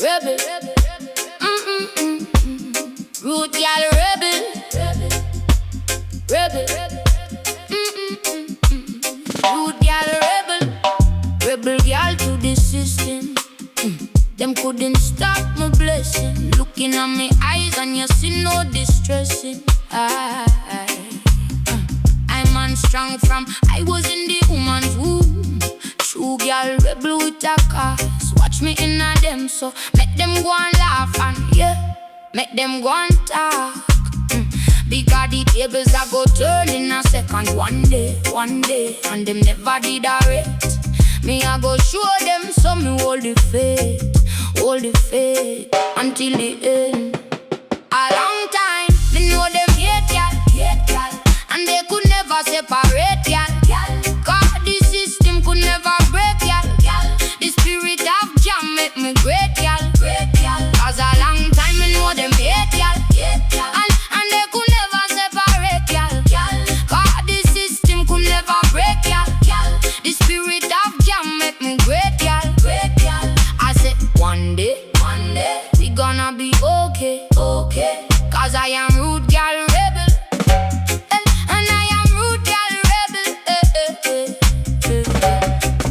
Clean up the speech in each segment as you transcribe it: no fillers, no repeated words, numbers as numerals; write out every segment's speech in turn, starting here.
rebel. Root gyal rebel, rebel. Root gyal rebel, rebel gyal to the system. Them couldn't stop my blessing. Looking at my eyes and you see no distressing. I'm on strong from I was in the woman's womb. True gyal rebel with a cause. Watch me in a them so make them go and laugh and make them go and talk. Because the tables are go turn in a second. One day, and them never did a rate. Me I go show them so me hold the faith until the end. A long time, me know them hate y'all, and they could never separate y'all. Cause the system could never break y'all. The spirit of jam make me great y'all. Cause a long time, me know them hate y'all, and they could never separate y'all. Cause the system could never break y'all. The spirit of jam make me great y'all. I said one day we gonna be okay. Cause I am root gyal rebel, and I am root gyal rebel.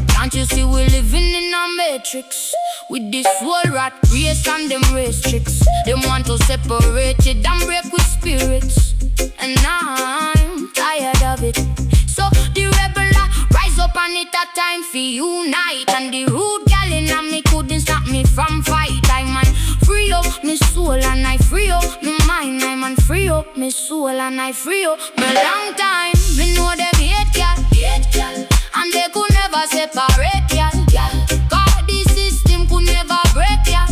Can't you see we living in a matrix? With this whole rat race and them race tricks. Them want to separate it and break with spirits, and I'm tired of it. So the rebel rise up and it a time for unite. And the root gyal in me couldn't stop me from fight. I man free up me soul and I free up me mind. I man free up me soul and I free up me long time. Me know them hate gyal, and they could never separate gyal. Cause the system could never break y'all.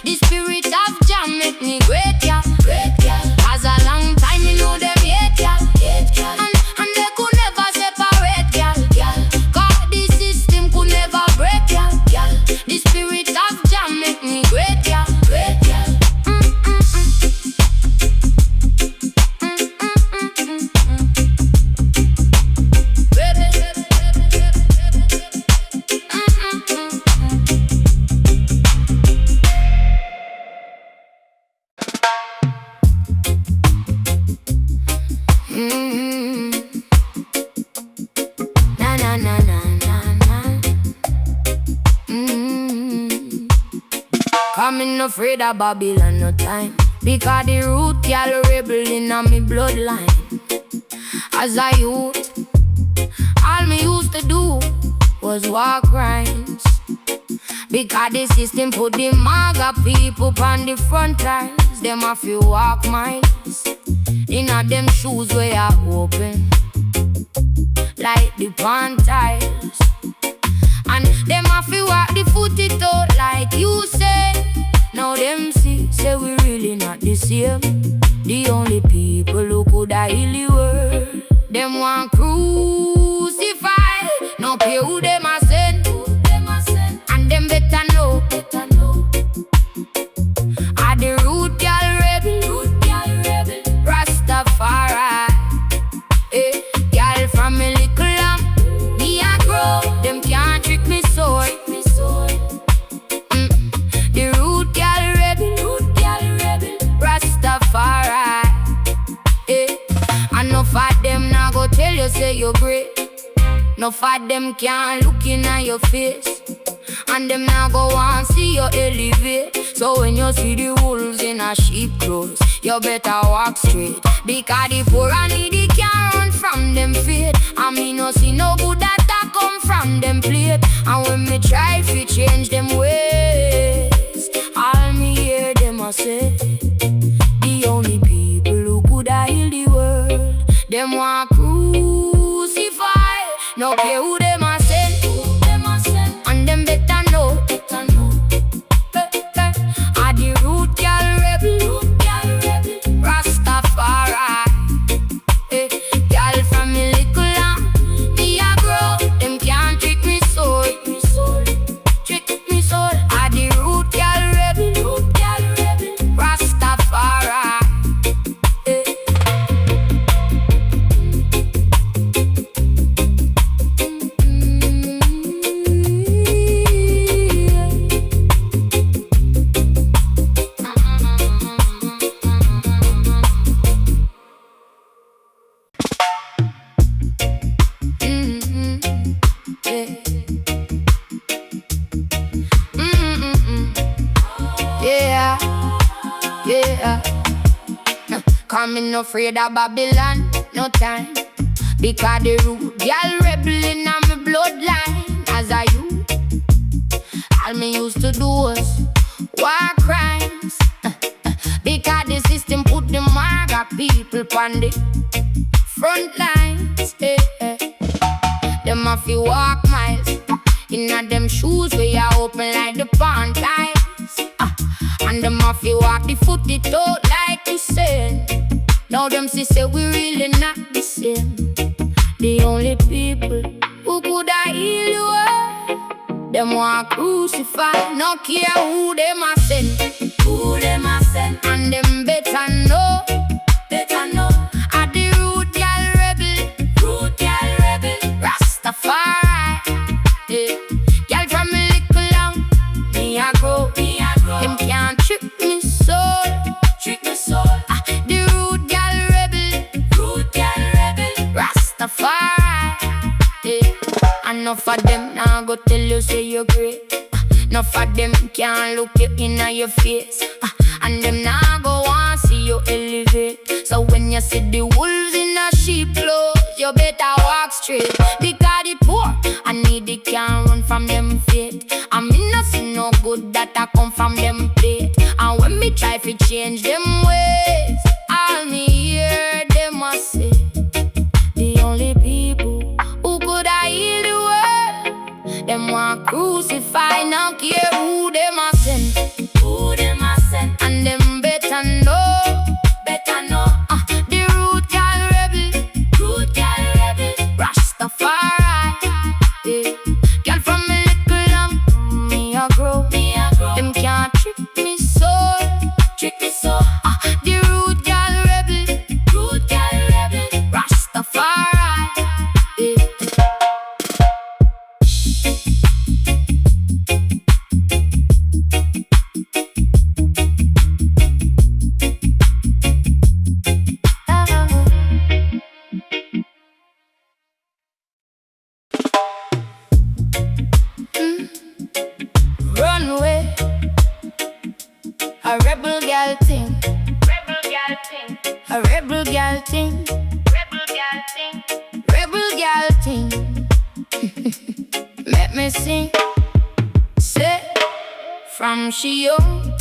The spirit of jam make me great y'all. As a long time me know them hate y'all, and they could never separate y'all. Cause the system could never break y'all. The spirit of jam make me great y'all. I'm not afraid of Babylon no time. Because the root gyal rebel in me bloodline. As a youth, all me used to do was walk rhymes. Because the system put the MAGA people on the front lines. Them a few walk miles in a them shoes where I open like the pan tiles. And them a few walk the foot it out like you say. Now them say we really not the same. The only people who could heal the world, them want crucify. No care who them a send, and them better know. I the root gyal rebel, Rastafari. Gyal from a little lamb, me a grow. Them can't trick me soul. The root gyal rebel, Rastafari. And enough of them now go tell you say you're great. Enough of them can't look in at your face, and them now go and see you elevate. So when you see the wolves in a sheep clothes, you better walk straight. Because the poor and needy can't run from them fate. And me no see no good that come from them plate. And when me try to change them ways, all me hear them a say, the only people who could heal the world, them want crucify. No care who them a send, and them better know. I the root gyal rebel, Rastafari. Gyal from me little lamb, me a grow. Them can't trick me soul, trick me soul. Come in no afraid of Babylon, no time. Because the root girl rebel in my bloodline. As a youth, all me used to do was war crimes. Because the system put the mark of people on the front lines. Them have to walk miles in them shoes where you open like the pawn ties. And them have to walk the foot it out like you said. Now them say we really not the same. The only people who could have heal you are them want crucify. No care who them a send, who them a send. And them better know, at the root girl rebel, Rastafari. Gyal from a little long, me a grow. Them can't trick me soul. The root girl rebel, Rastafari. Enough of them now go tell you say you're great. Enough of them can't look you in your face. And them now go want see you elevate. So when you see the wolves in a sheep clothes, you better walk straight. Because the poor and needy can't run from them fate. I mean not see no good that I come from them plate. And when me try to change them ways, all me hear them a say, the only people who could have healed the world, them want crucify. Now care who them a send, and them better know, the root girl rebel, Rastafari. Girl from a little long, me a grow. Them can't trick me soul. The root girl rebel, Rastafari. Runway, a rebel girl thing, a rebel girl thing, rebel girl thing. Let me sing, say, from she young,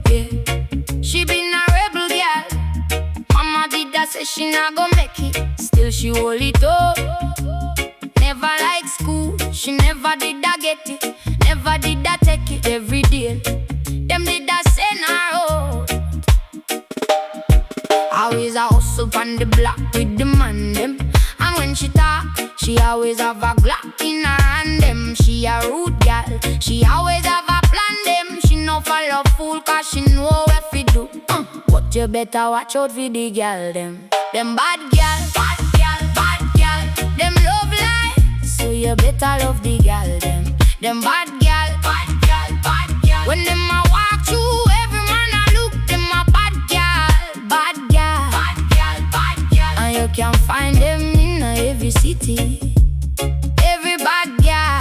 yeah, she been a rebel girl. Mama did that say she not gon' make it, still she hold it up. Never like school, she never did that get it. Never did that take it every day. Them did that send her out. Always a hustle on the block with the man them. And when she talk, she always have a Glock in her hand them. She a rude girl, she always have a plan them. She no follow fool cause she know what fi do. But you better watch out for the girl them. Them bad girl. Them love life, so you better love the girl them. Them bad girl. When them a walk through, every man a look, them a bad girl. And you can find them in every city. Every bad girl.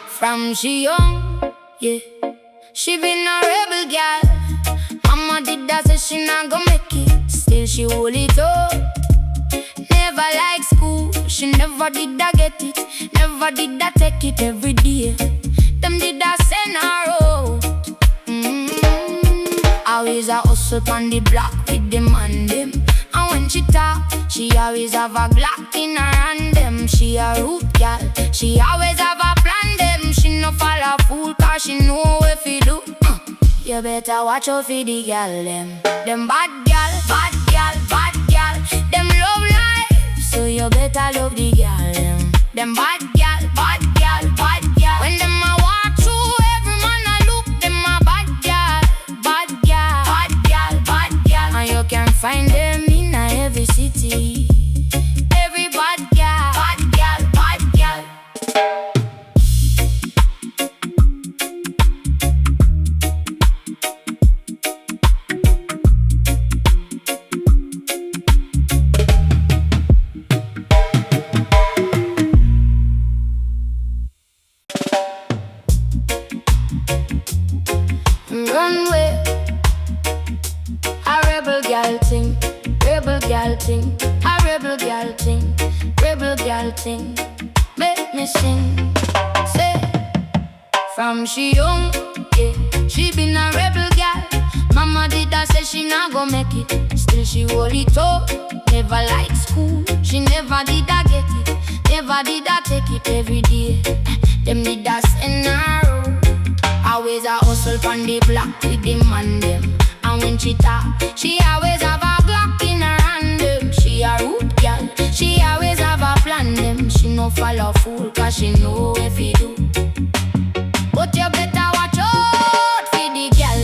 From she young, yeah, she been a rebel girl. Mama did that say she not gon' make it, still she hold it up. Never like school, she never did that get it. Never did that take it every day. Them did that send her out. Always a hustle on the block with the man them. And when she talk, she always have a Glock in her hand them. She a root girl, she always have a plan them. She no follow fool cause she know what fi do. You better watch out for the girl them. Them bad girl. Them love life, so you better love the girl them. Them bad girl. When them a walk through, every man a look, them a bad girl. And you can find them in every city. Every bad girl. Runway, a rebel girl. girl thing, rebel girl thing, a rebel girl thing, rebel girl thing. Make me sing, say. From she young, yeah, she been a rebel girl. Mama did that say she not go make it. Still she hold it up, never like school. She never did that get it, never did that take it every day. Them need that send her out. Always a hustle from the block with the man them. And when she talk, she always have a Glock in her hand them. She a root girl, she always have a plan them. She no follow fool cause she know if he do. But you better watch out for the girl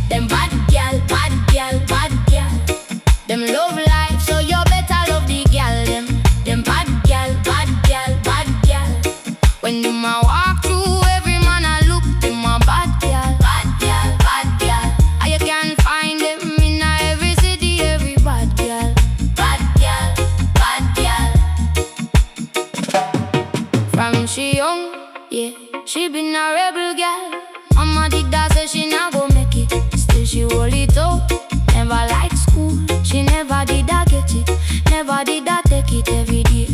them bad girl, bad girl, bad girl. Them love life, so you better love the girl them bad girl, bad girl, bad girl. When them a walk through, every man a look, them a bad girl, bad girl, bad girl. And you can find them in every city, every bad girl, bad girl, bad girl. From she young, yeah, she been a rebel girl. Mama did that say she not go make it. Still she hold it up, never like school. She never did that get it, never did that take it every day.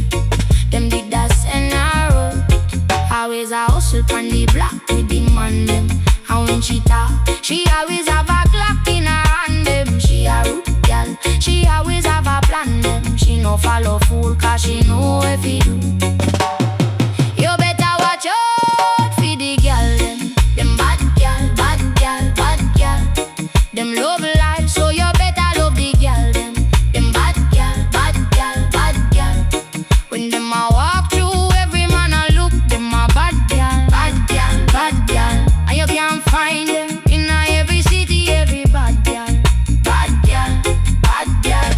Them did that send her out. Always a hustle on the block with the man them. And when she talk, she always have a Glock in her hand them. She a root girl, she always have a plan them. She no follow fool cause she know if he do. You better watch out for the girl them bad girl, bad girl, bad girl. Them love life, so you better love the girl them bad girl, bad girl, bad girl. When them a walk through, every man a look, them a bad girl, bad girl, bad girl. And you can find them in every city, every bad girl, bad girl, bad girl.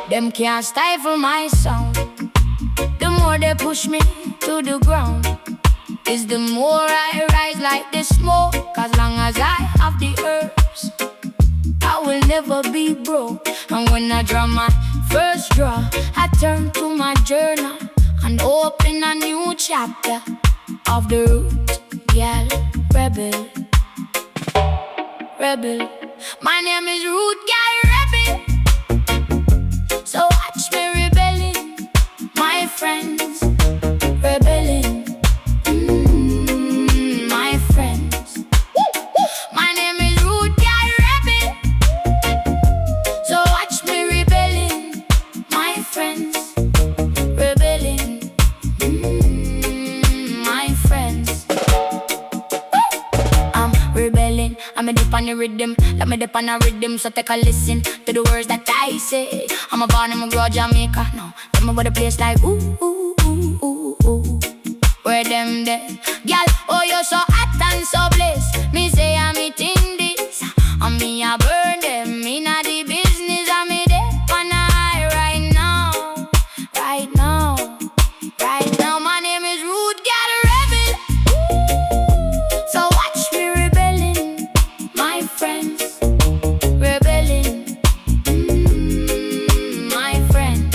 Them can't stifle my sound. The more they push me to the ground, is the more I rise like the smoke. As long as I have the herbs, I will never be broke. And when I draw my first draw, I turn to my journal and open a new chapter of the root, gyal, rebel, rebel. My name is Root Gyal Rebel. So watch me rebelling, my friends, rebelling, my friends. My name is Root Gyal Rebel. So watch me rebelling, my friends, rebelling, my friends. I'm rebelling, I'm a dip on the rhythm. Let me dip on a rhythm, so take a listen to the words that I say. I'm a born and I grow Jamaica, no. Tell me about a place like ooh, ooh, ooh, ooh, ooh. Where them there? Gyal, oh you're so hot and so blessed. Me say I'm eating this, and me a burn them. Me not the business, I'm me there on a high right now, right now, right now. My name is Root Gyal Rebel. So watch me rebelling, my friends, rebelling, my friends.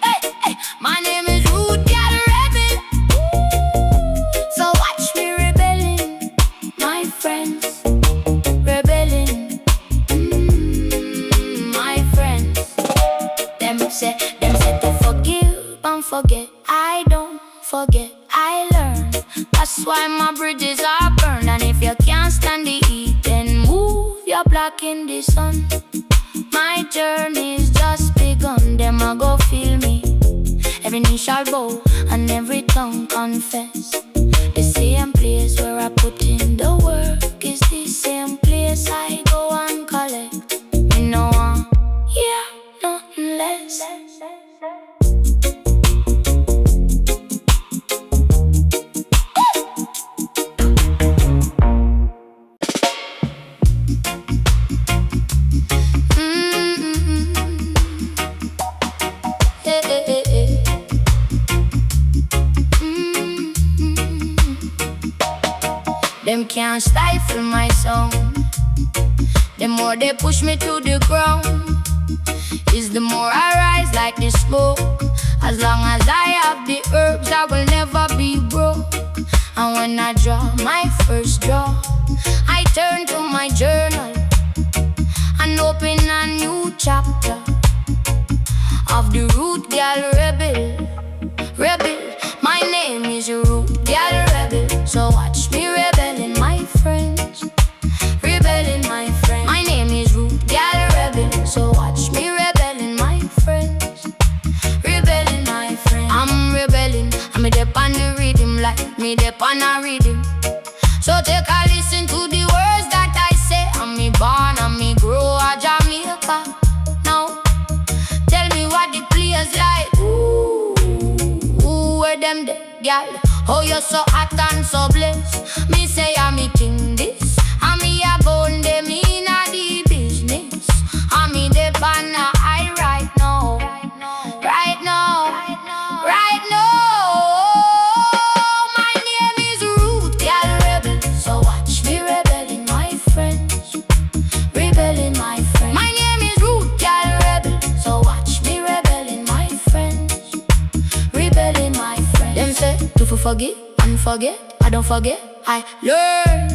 Hey, hey, my name is Root Gyal Rebel. So watch me rebelling, my friends, rebelling, my friends. Them say to forgive and forget. I don't forget, I learn. That's why my bridges are burned. And if you can't stand the heat, then move, you're blocking the sun. My journey's just begun. Them a go feel me. Every knee shall bow and every tongue confess. The same place where I put in the work is the same place I go and collect. You know yeah, nothing less. Them can't stifle my sound. The more they push me to the ground, is the more I rise like the smoke. As long as I have the herbs, I will never be broke. And when I draw my first draw, I turn to my journal and open a new chapter of the root gyal rebel. Rebel, my name is Root Gyal Rebel. So watch me rebelling, my friends. Rebelling, my friends. My name is Root Gyal Rebel. So watch me rebelling, my friends. Rebelling, my friends. I'm rebelling. I'm dep on the rhythm like me dep on a rhythm. So take a listen to the words that I say. I'm me born and me grow a Jamaica. Now tell me what the players like. Ooh, where them the gyal? Oh, you're so hot and so blessed. Me say I'm me king this. I'm me a bone them in a the business. I'm me dep on a high right now. Right now. Right now. My name is Root Gyal Rebel. So watch me rebelling, my friends. Rebelling, my friends. My name is Root Gyal Rebel. So watch me rebelling, my friends. Rebelling, my friends. Them say to forget and forget. I don't forget, I learn.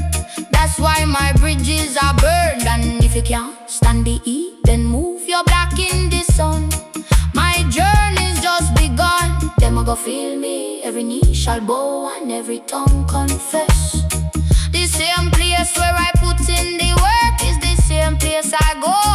That's why my bridges are burned. And if you can't stand the heat, then move your back in the sun. My journey's just begun. Them a go feel me. Every knee shall bow and every tongue confess. The same place where I put in the work is the same place I go